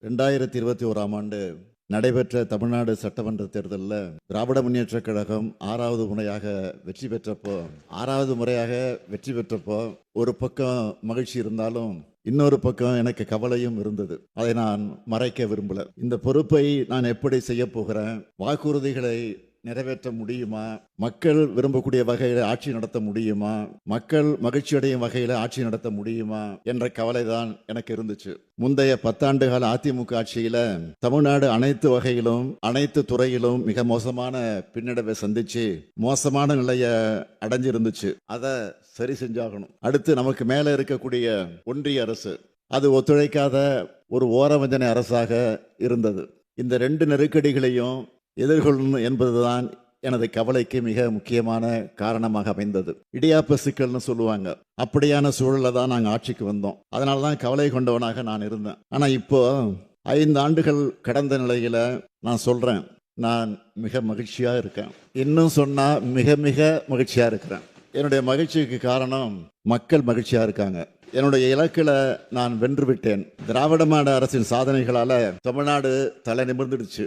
2021ஆம் ஆண்டு நடைபெற்ற தமிழ்நாடு சட்டமன்ற தேர்தலில் திராவிட முன்னேற்றக் கழகம் 6வது முறையாக வெற்றி பெற்றப்போ ஒரு பக்கம் மகிழ்ச்சி இருந்தாலும் இன்னொரு பக்கம் எனக்கு கவலையும் இருந்தது. அதை நான் மறைக்க விரும்பல. இந்த பொறுப்பை நான் எப்படி செய்ய போகிறேன், வாக்குறுதிகளை நிறைவேற்ற முடியுமா, மக்கள் விரும்பக்கூடிய வகையில் ஆட்சி நடத்த முடியுமா, மக்கள் மகிழ்ச்சியடையும் வகையில் ஆட்சி நடத்த முடியுமா என்ற கவலை தான் எனக்கு இருந்துச்சு. முந்தைய 10 ஆண்டு கால அதிமுக ஆட்சியில தமிழ்நாடு அனைத்து வகையிலும் அனைத்து துறையிலும் மிக மோசமான பின்னடைவை சந்திச்சு மோசமான நிலைய அடைஞ்சிருந்துச்சு. அதை சரி செஞ்சாகணும். அடுத்து நமக்கு மேல இருக்கக்கூடிய ஒன்றிய அரசு அது ஒத்துழைக்காத ஒரு ஓரவஞ்சனை அரசாக இருந்தது. இந்த 2 நெருக்கடிகளையும் எதிர்கொள்ளணும் என்பதுதான் எனது கவலைக்கு மிக முக்கியமான காரணமாக அமைந்தது. இடியாப்ப சிக்கல்னு சொல்லுவாங்க. அப்படியான சூழல்ல தான் நாங்கள் ஆட்சிக்கு வந்தோம். அதனால தான் கவலை கொண்டவனாக நான் இருந்தேன். ஆனால் இப்போ 5 ஆண்டுகள் கடந்த நிலையில நான் சொல்றேன், நான் மிக மகிழ்ச்சியா இருக்கேன். இன்னும் சொன்னா மிக மிக மகிழ்ச்சியா இருக்கிறேன். என்னுடைய மகிழ்ச்சிக்கு காரணம் மக்கள் மகிழ்ச்சியா இருக்காங்க. என்னுடைய இலக்கில் நான் வென்று விட்டேன். திராவிட மாடல் அரசின் சாதனைகளால தமிழ்நாடு தலை நிமிர்ந்துடுச்சு.